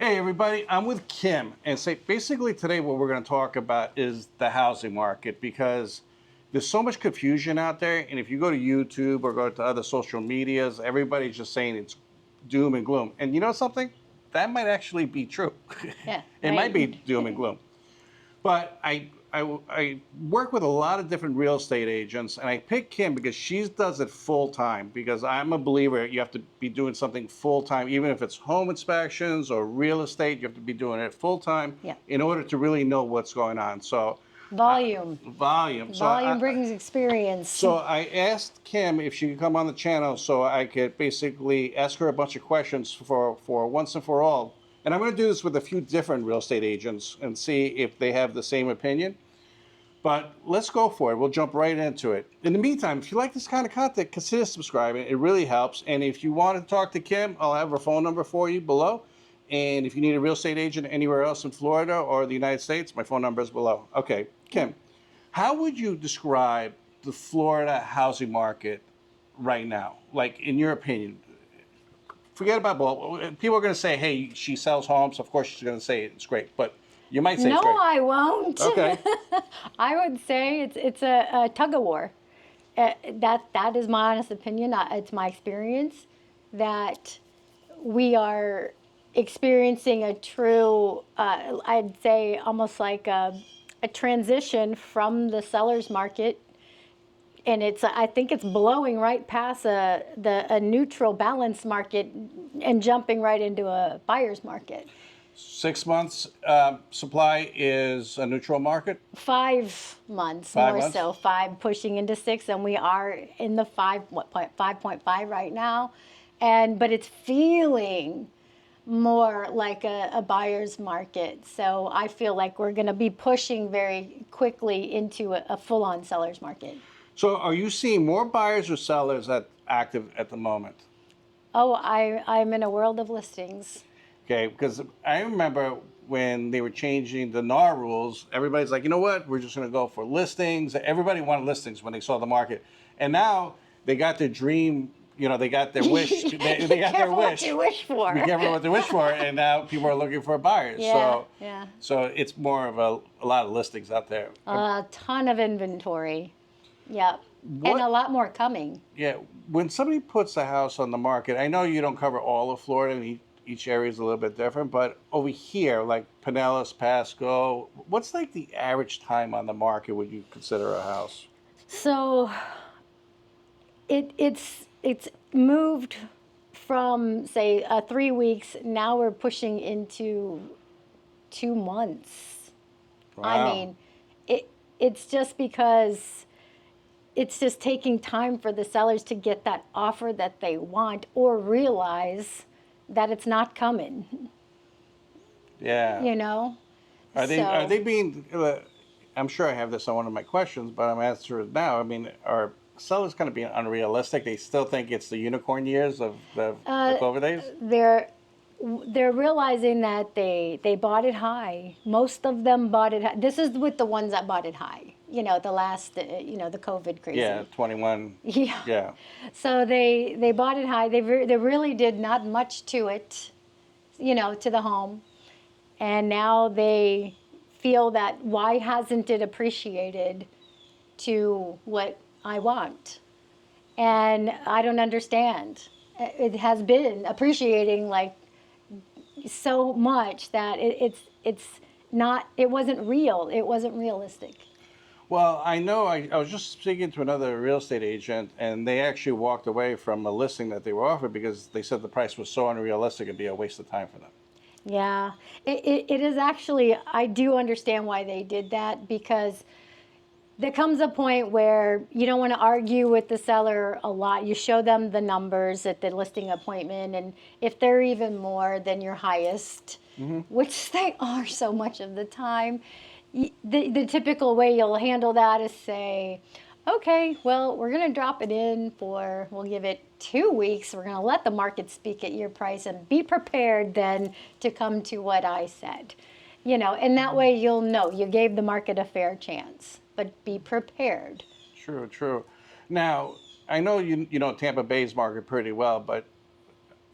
Hey everybody, I'm with Kim, and basically today what we're going to talk about is the housing market because there's so much confusion out there, and if you go to YouTube or go to other social medias, everybody's just saying it's doom and gloom. And you know something? That might actually be true. Yeah, It might be right. doom and gloom. But I work with a lot of different real estate agents, and I pick Kim because she does it full time. Because I'm a believer you have to be doing something full time, even if it's home inspections or real estate. You have to be doing it full time Yeah. in order to really know what's going on. So, Volume. volume. Volume brings experience. So I asked Kim if she could come on the channel so I could basically ask her a bunch of questions for once and for all. And I'm going to do this with a few different real estate agents and see if they have the same opinion. But let's go for it. We'll jump right into it. In the meantime, if you like this kind of content, consider subscribing. It really helps. And if you want to talk to Kim, I'll have her phone number for you below. And if you need a real estate agent anywhere else in Florida or the United States, my phone number is below. Okay, Kim, how would you describe the Florida housing market right now? Like, in your opinion, forget about people are going to say, hey, she sells homes. Of course, she's going to say it's great. But you might say No, it's great. I won't. Okay. I would say it's a tug of war. That is my honest opinion. It's my experience that we are experiencing a true, I'd say almost like a transition from the seller's market. And I think it's blowing right past a neutral balanced market and jumping right into a buyer's market. 6 months supply is a neutral market? 5 months, 5 months? so 5 pushing into 6, and we are in the 5.5 right now. But it's feeling more like a buyer's market. So I feel like we're going to be pushing very quickly into a full-on seller's market. So are you seeing more buyers or sellers active at the moment? Oh, I'm in a world of listings. Okay, because I remember when they were changing the NAR rules, everybody's like, you know what, we're just going to go for listings. Everybody wanted listings when they saw the market. And now they got their dream, they got their wish. They got their wish. What you wish for. Be careful what they wish for. And now people are looking for buyers. Yeah, So it's more of a lot of listings out there. A ton of inventory. Yep. And a lot more coming. Yeah. When somebody puts a house on the market, I know you don't cover all of Florida, and each area is a little bit different, but over here, like Pinellas, Pasco, what's like the average time on the market would you consider a house? So it's moved from, say, 3 weeks. Now we're pushing into 2 months. Wow. I mean, it's just because it's just taking time for the sellers to get that offer that they want or realize that it's not coming. Yeah. Are they being, I'm sure I have this on one of my questions, but I'm answering it now. I mean, are sellers kind of being unrealistic? They still think it's the unicorn years of the COVID days? They're realizing that they bought it high. Most of them bought it high. This is with the ones that bought it high. The last, the COVID crazy. Yeah, 21. Yeah. Yeah. So they bought it high. They really did not much to it, to the home. And now they feel that why hasn't it appreciated to what I want? And I don't understand. It has been appreciating like so much that it wasn't real. It wasn't realistic. Well, I know I was just speaking to another real estate agent, and they actually walked away from a listing that they were offered because they said the price was so unrealistic it'd be a waste of time for them. Yeah, it is actually, I do understand why they did that, because there comes a point where you don't want to argue with the seller a lot. You show them the numbers at the listing appointment, and if they're even more than your highest, which they are so much of the time, the typical way you'll handle that is say, okay, well, we're going to drop it in we'll give it 2 weeks. We're going to let the market speak at your price and be prepared then to come to what I said. And that way you'll know you gave the market a fair chance, but be prepared. True. Now, I know you know Tampa Bay's market pretty well, but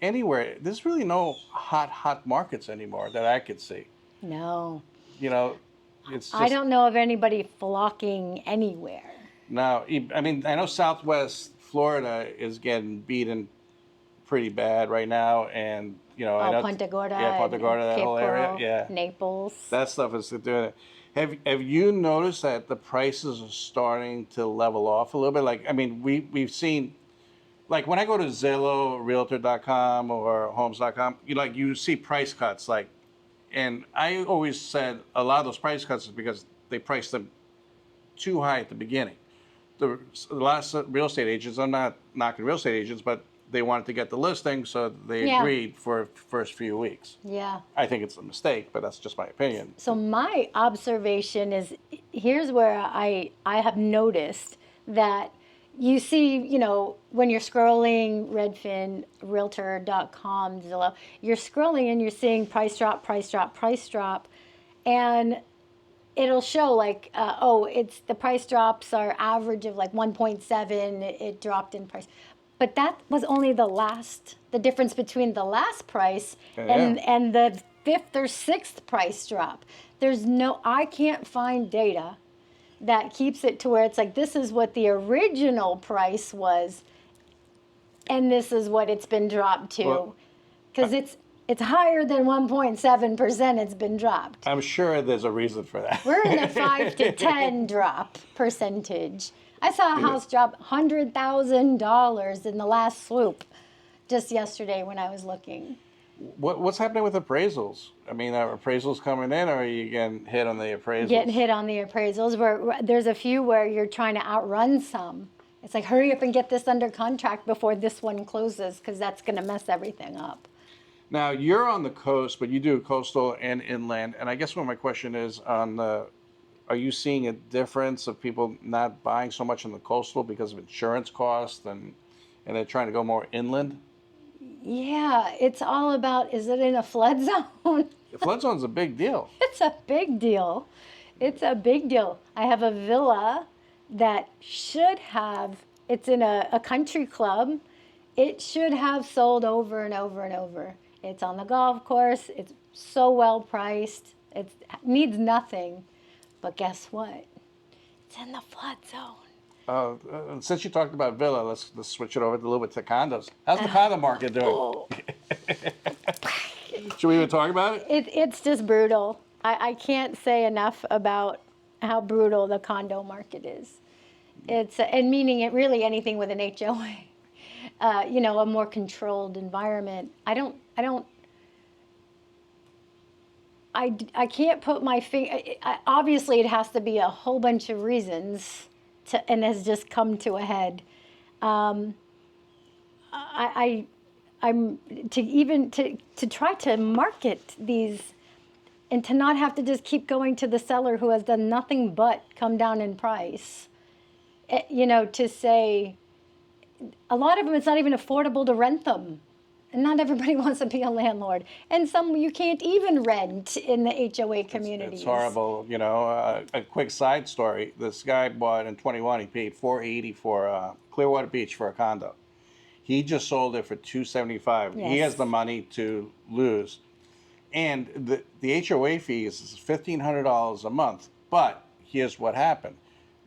anywhere, there's really no hot markets anymore that I could see. No. You know, it's I just don't know of anybody flocking anywhere. now. I mean, I know Southwest Florida is getting beaten pretty bad right now, and I Oh, know, Punta Gorda yeah, Punta and Gorda, that Cape whole area, Coral, yeah, Naples. that stuff is doing it. Have you noticed that the prices are starting to level off a little bit? Like, I mean, we've seen, like, when I go to Zillow, realtor.com or homes.com, you see price cuts, like, and I always said a lot of those price cuts is because they priced them too high at the beginning. The last real estate agents, I'm not knocking real estate agents, but they wanted to get the listing, so they Yeah. agreed for first few weeks. Yeah. I think it's a mistake, but that's just my opinion. So my observation is, here's where I have noticed that you see, when you're scrolling Redfin, realtor.com, Zillow, you're scrolling and you're seeing price drop, price drop, price drop, and it'll show like, it's the price drops are average of like 1.7. It dropped in price, but that was only the difference between the last price and Yeah. and the fifth or sixth price drop. I can't find data that keeps it to where it's like this is what the original price was, and this is what it's been dropped to, Well, because it's higher than 1.7%. It's been dropped. I'm sure there's a reason for that. We're in a 5 to 10 drop percentage. I saw a house drop $100,000 in the last swoop just yesterday when I was looking. What's happening with appraisals? I mean, are appraisals coming in, or are you getting hit on the appraisals? Getting hit on the appraisals, where there's a few where you're trying to outrun some. It's like, hurry up and get this under contract before this one closes, because that's going to mess everything up. Now, you're on the coast, but you do coastal and inland. And I guess what my question is are you seeing a difference of people not buying so much in the coastal because of insurance costs and they're trying to go more inland? Yeah, it's all about, is it in a flood zone? The flood zone's a big deal. It's a big deal. It's a big deal. I have a villa that it's in a country club. It should have sold over and over and over. It's on the golf course. It's so well priced. It needs nothing. But guess what? It's in the flood zone. Since you talked about villa, let's switch it over a little bit to condos. How's the condo market doing? Oh. Should we even talk about it? It's just brutal. I can't say enough about how brutal the condo market is. And meaning it really anything with an HOA, a more controlled environment. I can't put my finger. Obviously, it has to be a whole bunch of reasons, and has just come to a head. I'm to try to market these, and to not have to just keep going to the seller who has done nothing but come down in price. To say, a lot of them, it's not even affordable to rent them. And not everybody wants to be a landlord. And some you can't even rent in the HOA communities. It's horrible. A quick side story. This guy bought in 21, he paid $480 for Clearwater Beach for a condo. He just sold it for $275. Yes. He has the money to lose. And the HOA fee is $1,500 a month. But here's what happened.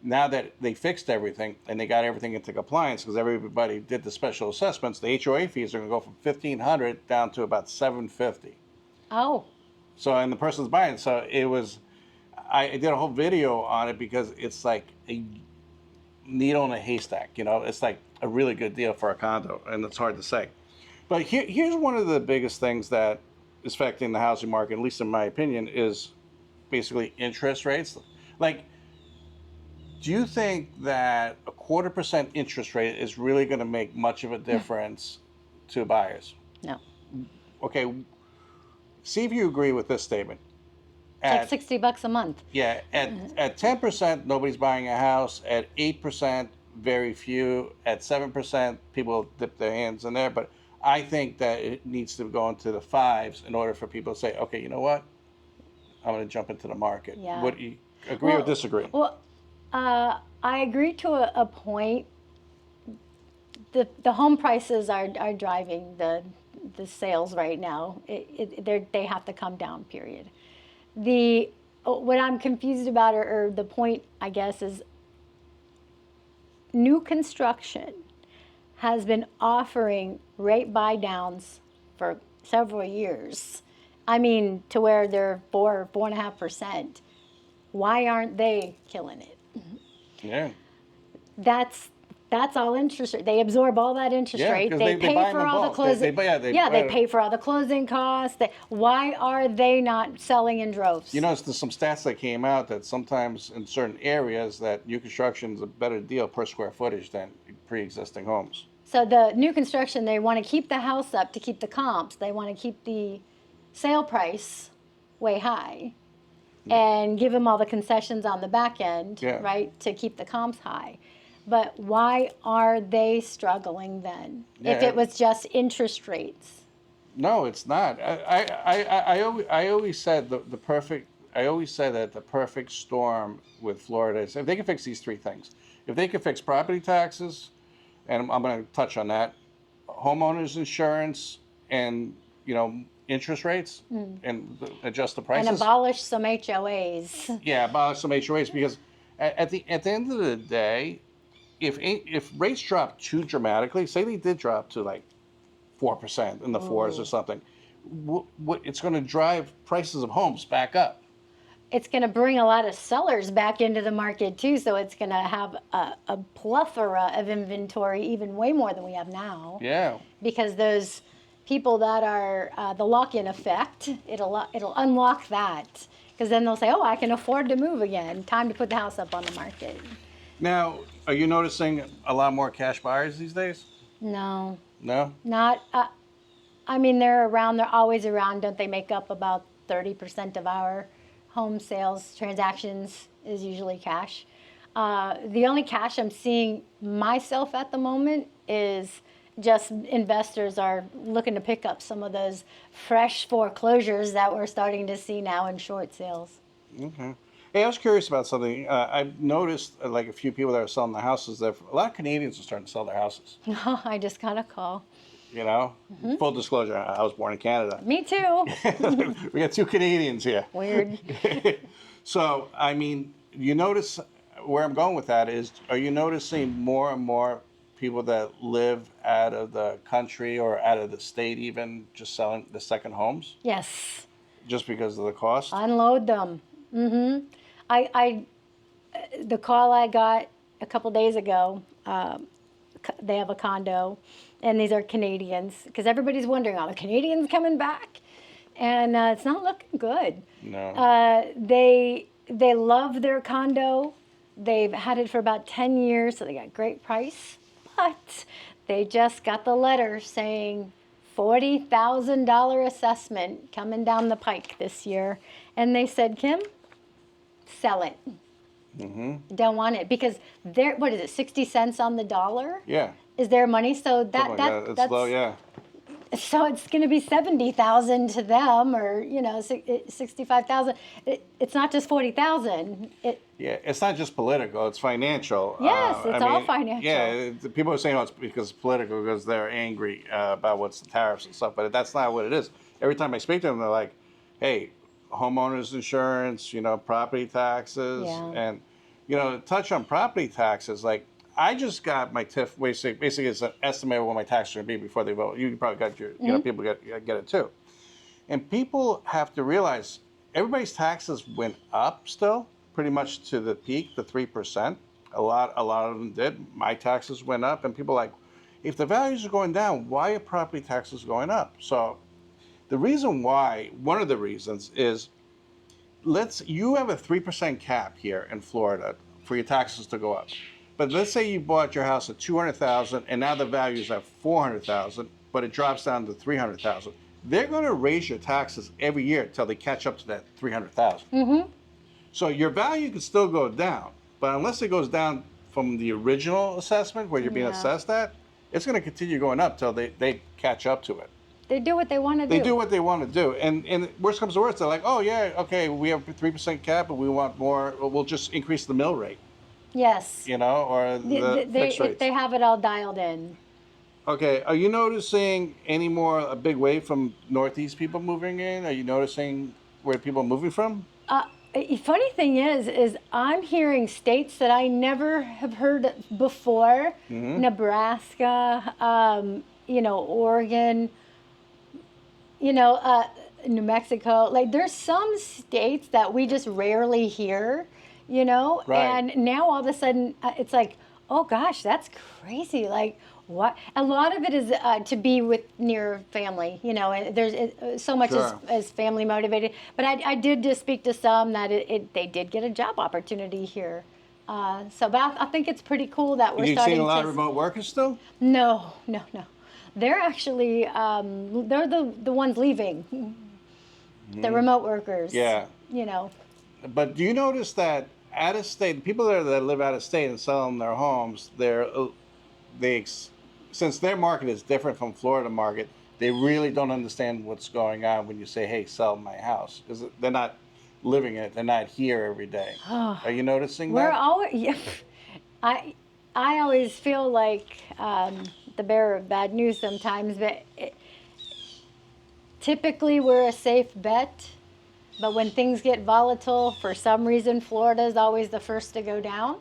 Now that they fixed everything and they got everything into compliance, because everybody did the special assessments, the HOA fees are going to go from $1,500 down to about $750. Oh. So, and the person's buying. So I did a whole video on it because it's like a needle in a haystack. It's like a really good deal for a condo, and it's hard to say. But here's one of the biggest things that is affecting the housing market, at least in my opinion, is basically interest rates. Like, do you think that a 0.25% interest rate is really going to make much of a difference to buyers? No. Okay. See if you agree with this statement. It's like $60 a month. Yeah. At 10%, nobody's buying a house. At 8%, very few. At 7%, people dip their hands in there. But I think that it needs to go into the fives in order for people to say, okay, you know what? I'm going to jump into the market. Yeah. What, you agree or disagree? Well, I agree to a point. The home prices are driving the the sales right now. They have to come down. Period. What I'm confused about, or the point, I guess, is new construction has been offering rate buy downs for several years. I mean, to where they're 4.5%. Why aren't they killing it? Yeah. That's all interest rate. They absorb all that interest Yeah, rate. because They they pay buy them for in all the bulk. closing. They pay for all the closing costs. Why are they not selling in droves? You know, there's some stats that came out that sometimes in certain areas that new construction is a better deal per square footage than pre-existing homes. So the new construction, they want to keep the house up to keep the comps. They want to keep the sale price way high and give them all the concessions on the back end, Yeah. right, to keep the comps high. But why are they struggling then? If Yeah. it was just interest rates. No, it's not. I always said the perfect. I always said that the perfect storm with Florida is if they can fix these three things. If they can fix property taxes, and I'm going to touch on that, homeowners insurance, and interest rates, and adjust the prices. And abolish some HOAs. Yeah, abolish some HOAs because at the end of the day, if rates drop too dramatically, say they did drop to like 4% in the fours or something, it's going to drive prices of homes back up. It's going to bring a lot of sellers back into the market too, so it's going to have a plethora of inventory, even way more than we have now. Yeah. Because those people that are the lock-in effect, it'll unlock that. Because then they'll say, oh, I can afford to move again. Time to put the house up on the market. Now, are you noticing a lot more cash buyers these days? No. No? Not, I mean, they're around, they're always around. Don't they make up about 30% of our home sales transactions is usually cash. The only cash I'm seeing myself at the moment is just investors are looking to pick up some of those fresh foreclosures that we're starting to see now in short sales. Okay. Hey, I was curious about something. I've noticed like a few people that are selling the houses. That a lot of Canadians are starting to sell their houses. I just got a call. You know, full disclosure, I was born in Canada. Me too. We got two Canadians here. Weird. So, I mean, you notice where I'm going with that is, are you noticing more and more people that live out of the country or out of the state even just selling the second homes Yes. just because of the cost? Unload them. The call I got a couple days ago, they have a condo, and these are Canadians, because everybody's wondering, are the Canadians coming back? And it's not looking good. No. They love their condo. They've had it for about 10 years, so they got a great price. But they just got the letter saying $40,000 assessment coming down the pike this year. And they said, Kim, sell it. Don't want it because they're, what is it, 60 cents on the dollar? Yeah. Is their money? So Something like that. It's that's low, yeah. So it's going to be 70,000 to them, or 65,000. It's not just 40,000. Yeah, it's not just political; it's financial. Yes, it's all financial. Yeah, people are saying it's because it's political because they're angry about what's the tariffs and stuff, but that's not what it is. Every time I speak to them, they're like, "Hey, homeowners insurance, property taxes, Yeah. and touch on property taxes. Like, I just got my TIF. Basically, it's an estimate of what my taxes are going to be before they vote. You probably got your, people get it too. And people have to realize everybody's taxes went up still, pretty much to the peak, the 3%. A lot of them did. My taxes went up, and people are like, if the values are going down, why are property taxes going up? So, the reason why, one of the reasons is, you have a 3% cap here in Florida for your taxes to go up. But let's say you bought your house at $200,000 and now the value is at $400,000, but it drops down to $300,000. They're going to raise your taxes every year until they catch up to that $300,000. So your value can still go down, but unless it goes down from the original assessment where you're being assessed at, it's going to continue going up till they catch up to it. They do what they want to do. They do what they want to do, and worst comes to worst, they're like, oh yeah, okay, we have a 3% cap, but we want more. We'll just increase the mill rate. Yes. Or the fixed rates. They have it all dialed in. Okay, are you noticing any more a big wave from Northeast people moving in? Are you noticing where people are moving from? Funny thing is I'm hearing states that I never have heard before. Mm-hmm. Nebraska, Oregon, you know, uh, New Mexico. Like there's some states that we just rarely hear, Right. and now all of a sudden it's like, oh gosh, that's crazy. Like what? A lot of it is to be with near family, and there's so much Sure. as family motivated. But I did just speak to some that they did get a job opportunity here. But I think it's pretty cool that Are we're you seeing a starting lot to. of remote workers still? No, no, no. They're actually they're the ones leaving. The Mm-hmm. remote workers. Yeah. You know. But do you notice that out of state, people there that live out of state and sell them their homes, they since their market is different from Florida market, they really don't understand what's going on when you say, "Hey, sell my house," because they're not living it. They're not here every day. Oh, Are you noticing we're that? always. Yeah, I I always feel like the bearer of bad news sometimes, but typically we're a safe bet. But when things get volatile, for some reason, Florida is always the first to go down.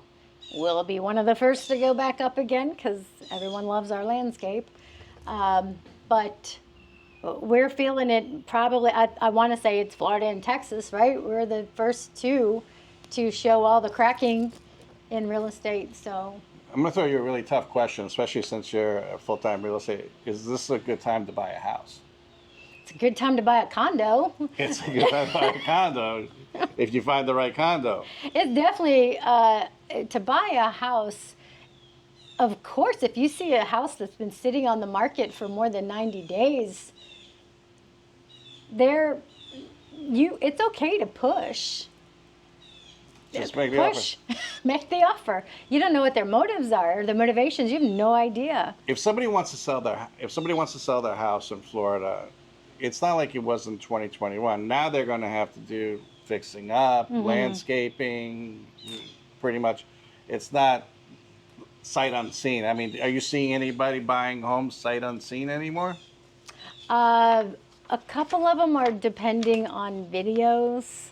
Will it be one of the first to go back up again? Because everyone loves our landscape. But we're feeling it probably. I want to say it's Florida and Texas, right? We're the first two to show all the cracking in real estate. So I'm gonna throw you a really tough question, especially since you're a full-time real estate. Is this a good time to buy a house? it's a good time to buy a condo. It's a good time to buy a condo if you find the right condo. It's definitely to buy a house. Of course, if you see a house that's been sitting on the market for more than 90 days, there it's okay to push. Just make the offer. Push, make the offer. You don't know what their motives are, the motivations. You have no idea. If somebody wants to sell their house in Florida, it's not like it was in 2021. Now they're going to have to do fixing up, landscaping, pretty much. It's not sight unseen. I mean, are you seeing anybody buying homes sight unseen anymore? Uh, a couple of them are depending on videos.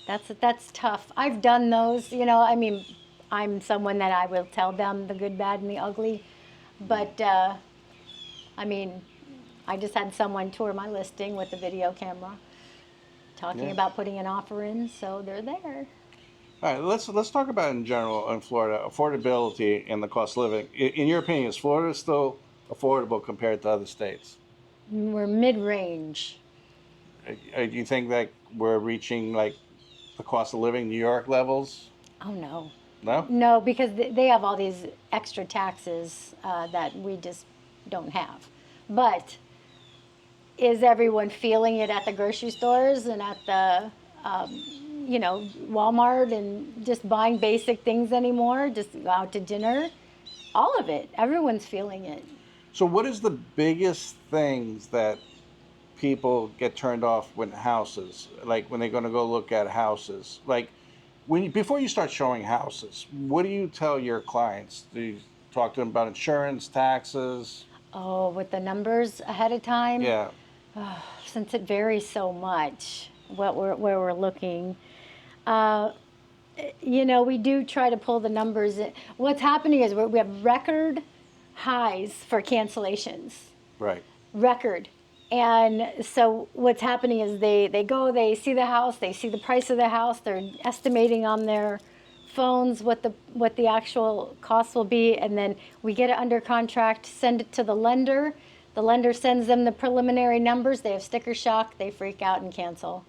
That's tough. I've done those. I mean, I'm someone that I will tell them the good, bad, and the ugly. But I mean, I just had someone tour my listing with a video camera, talking Yeah. about putting an offer in. So they're there. All right, let's talk about in general in Florida affordability and the cost of living. In your opinion, is Florida still affordable compared to other states? We're mid-range. Do you think that we're reaching like the cost of living New York levels? Oh no. No. No, because they have all these extra taxes that we just don't have. But is everyone feeling it at the grocery stores and at the, Walmart and just buying basic things anymore? Just go out to dinner? All of it. Everyone's feeling it. So, what is the biggest things that people get turned off when houses, like when they're going to go look at houses, like before you start showing houses, what do you tell your clients? Do you talk to them about insurance, taxes? Oh, with the numbers ahead of time, Yeah. since it varies so much, where we're looking. Uh, we do try to pull the numbers. What's happening is we have record highs for cancellations, Right. record. And so what's happening is they go, they see the house, they see the price of the house, they're estimating on their phones what the actual cost will be, and then we get it under contract, send it to the lender. The lender sends them the preliminary numbers, they have sticker shock, they freak out and cancel.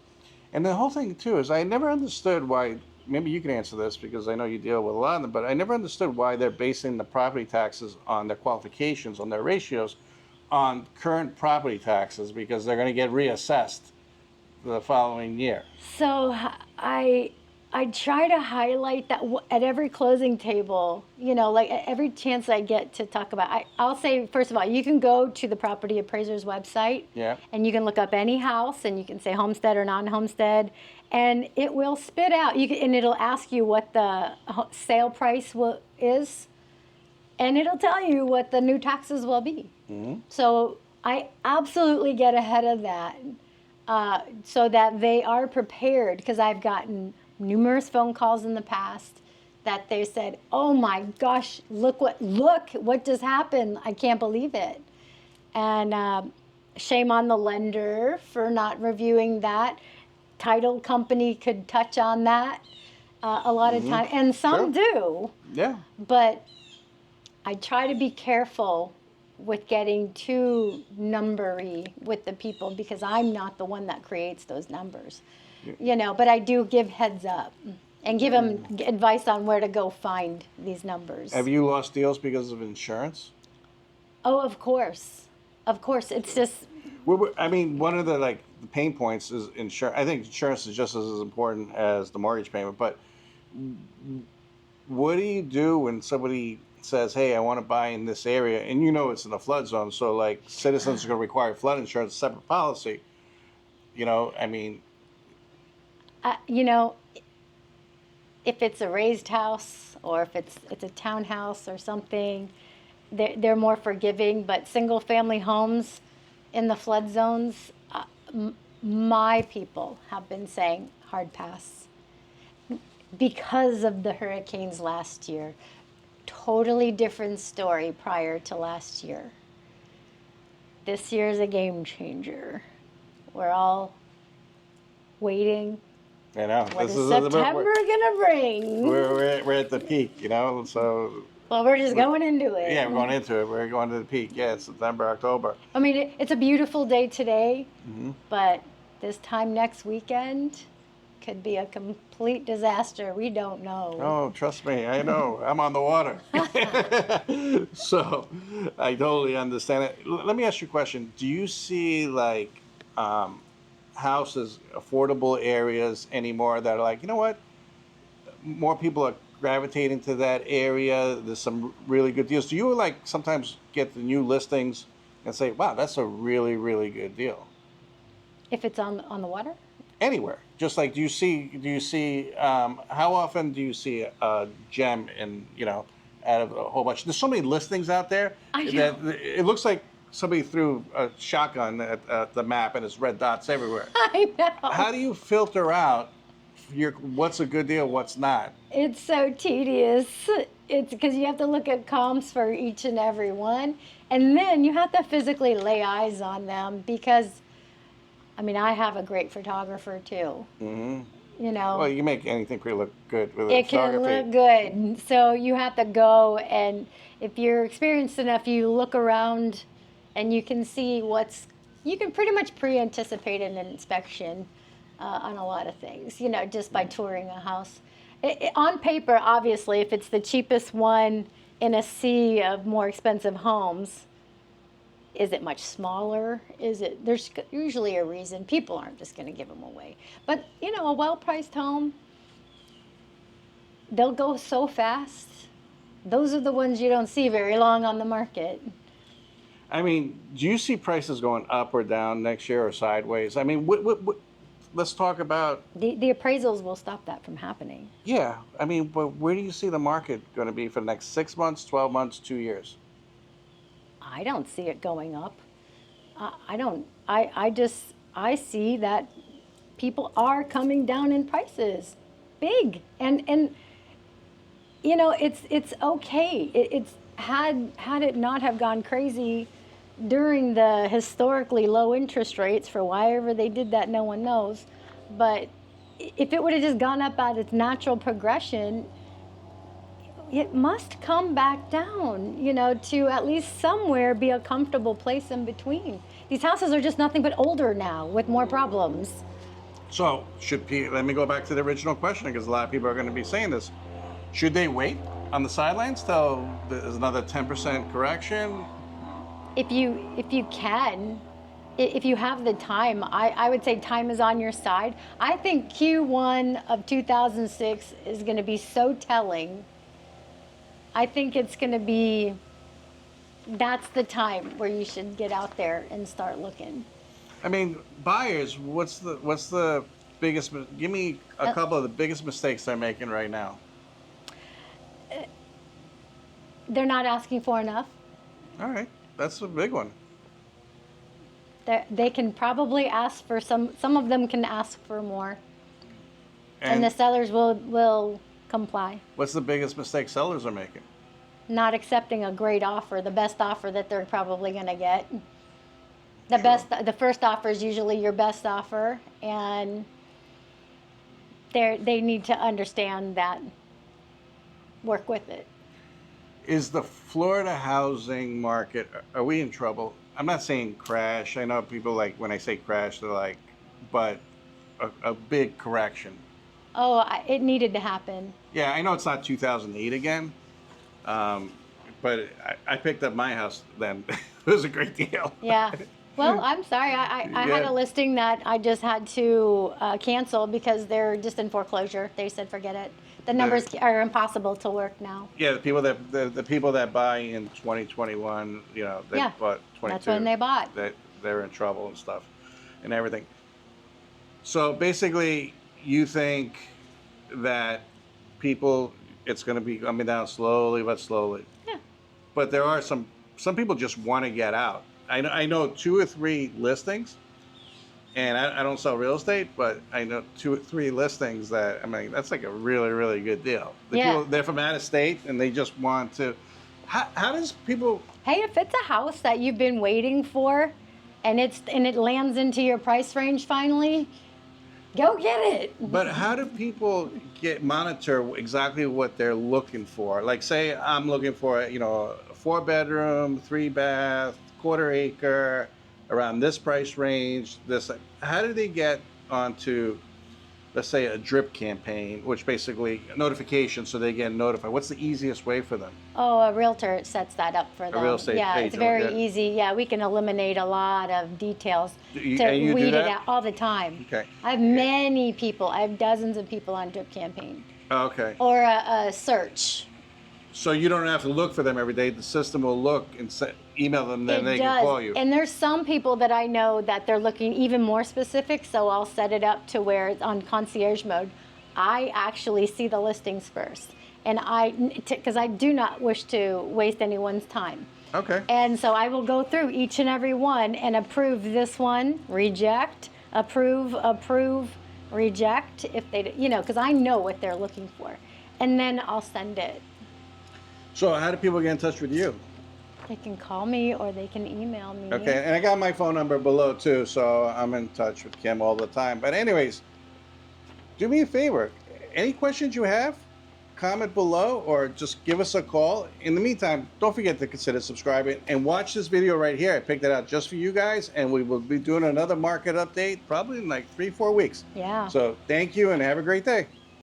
And the whole thing too is I never understood why. Maybe you can answer this because I know you deal with a lot of them, but I never understood why they're basing the property taxes on their qualifications, on their ratios, on current property taxes because they're going to get reassessed the following year. So I try to highlight that at every closing table, like every chance I get to talk about. I'll say, first of all, you can go to the property appraiser's website, Yeah. and you can look up any house, and you can say homestead or non-homestead, and it will spit out. And it'll ask you what the sale price is, and it'll tell you what the new taxes will be. So I absolutely get ahead of that, so that they are prepared, because I've gotten numerous phone calls in the past that they said, "Oh my gosh, look what just happened! I can't believe it." And shame on the lender for not reviewing that. Title company could touch on that a lot of time, and some Sure. do. Yeah. But I try to be careful with getting too numbery with the people, because I'm not the one that creates those numbers. But I do give heads up and give them advice on where to go find these numbers. Have you lost deals because of insurance? Oh, of course. Of course. It's just, I mean, one of the the pain points is insurance. I think insurance is just as important as the mortgage payment. But what do you do when somebody says, "Hey, I want to buy in this area," and it's in a flood zone, so like citizens are going to require flood insurance, separate policy. I mean, uh, you know, if it's a raised house, or if it's a townhouse or something, they're more forgiving. But single family homes in the flood zones, my people have been saying hard pass because of the hurricanes last year. Totally different story prior to last year. This year is a game changer. We're all waiting. I know What this is is September gonna bring? we're at the peak, so Well, we're just going into it. yeah, we're going into it. We're going to the peak. Yeah, it's September, October. I mean, it's a beautiful day today, Mm-hmm. but this time next weekend could be a complete disaster. We don't know. Oh, trust me, I know. I'm on the water. So I totally understand it. Let me ask you a question. Do you see houses, affordable areas anymore that are like, you know what? More people are gravitating to that area. There's some really good deals. Do you sometimes get the new listings and say, wow, that's a really, really good deal? If it's on the water? Anywhere. Just like, do you see how often do you see a gem out of a whole bunch? There's so many listings out there I know. that it looks like somebody threw a shotgun at the map and it's red dots everywhere. I know. How do you filter out what's a good deal, what's not? It's so tedious. It's because you have to look at comps for each and every one. And then you have to physically lay eyes on them, because, I mean, I have a great photographer too. Mm-hmm. Well, you make anything pretty look good with It can photography. look good. So you have to go, and if you're experienced enough, you look around and you can see you can pretty much pre-anticipate an inspection on a lot of things, just by touring a house. On paper, obviously, if it's the cheapest one in a sea of more expensive homes, is it much smaller? There's usually a reason. People aren't just going to give them away. But, a well-priced home, they'll go so fast. Those are the ones you don't see very long on the market. I mean, do you see prices going up or down next year or sideways? I mean, let's talk about. The appraisals will stop that from happening. Yeah, I mean, but where do you see the market going to be for the next 6 months, 12 months, 2 years? I don't see it going up. I don't. I see that people are coming down in prices, big, and it's okay. It's had it not have gone crazy during the historically low interest rates, for why they did that, no one knows. But if it would have just gone up at its natural progression, it must come back down, to at least somewhere be a comfortable place in between. These houses are just nothing but older now with more problems. So, let me go back to the original question, because a lot of people are going to be saying this. Should they wait on the sidelines till there's another 10% correction? If you can, if you have the time, I would say time is on your side. I think Q1 of 2006 is going to be so telling. I think it's going to be, that's the time where you should get out there and start looking. I mean, buyers, what's the biggest? Give me a couple of the biggest mistakes they're making right now. they're not asking for enough. All right, that's a big one. They can probably ask for some of them can ask for more, and the sellers will comply. What's the biggest mistake sellers are making? Not accepting a great offer, the best offer that they're probably going to get. The Sure. the first offer is usually your best offer, and they need to understand that. Work with it. Is the Florida housing market, are we in trouble? I'm not saying crash. I know people like, when I say crash, they're like, but a big correction. Oh, it needed to happen. Yeah, I know it's not 2008 again, but I picked up my house then. It was a great deal. Yeah. Well, I'm sorry. I had Yeah. a listing that I just had to cancel because they're just in foreclosure. They said forget it. The numbers are impossible to work now. Yeah, the people that buy in 2021, you know, they Yeah, bought 22. that's when they bought. They're in trouble and stuff, and everything. So basically, you think that people, it's going to be coming down slowly but slowly. Yeah. But there are some people just want to get out. I know 2 or 3 listings, and I don't sell real estate, but I know 2 or 3 listings that, I mean, that's like a really, really good deal. Yeah. They're from out of state and they just want to. How does people? Hey, if it's a house that you've been waiting for, and it lands into your price range finally, go get it. But how do people monitor exactly what they're looking for? Like, say I'm looking for, you know, a 4-bedroom, 3-bath, quarter acre, around this price range. This, how do they get onto, let's say, a drip campaign, which basically notification, so they get notified? What's the easiest way for them? Oh, a realtor sets that up for them. real estate Yeah, it's agent, very yeah. easy. Yeah, we can eliminate a lot of details And you to do weed it that? out all the time. Okay. I have many people. I have dozens of people on drip campaign Oh, okay. or a search. So you don't have to look for them every day. The system will look and email them, then It they does. can call you. And there's some people that I know that they're looking even more specific, so I'll set it up to where it's on concierge mode. I actually see the listings first, and because I do not wish to waste anyone's time. Okay. And so I will go through each and every one and approve this one, reject, approve, reject, if they, because I know what they're looking for. And then I'll send it. So how do people get in touch with you? They can call me or they can email me. Okay, and I got my phone number below too, so I'm in touch with Kim all the time. But anyways, do me a favor. Any questions you have, comment below or just give us a call. In the meantime, don't forget to consider subscribing and watch this video right here. I picked it out just for you guys, and we will be doing another market update probably in like 3-4 weeks. Yeah. So thank you and have a great day.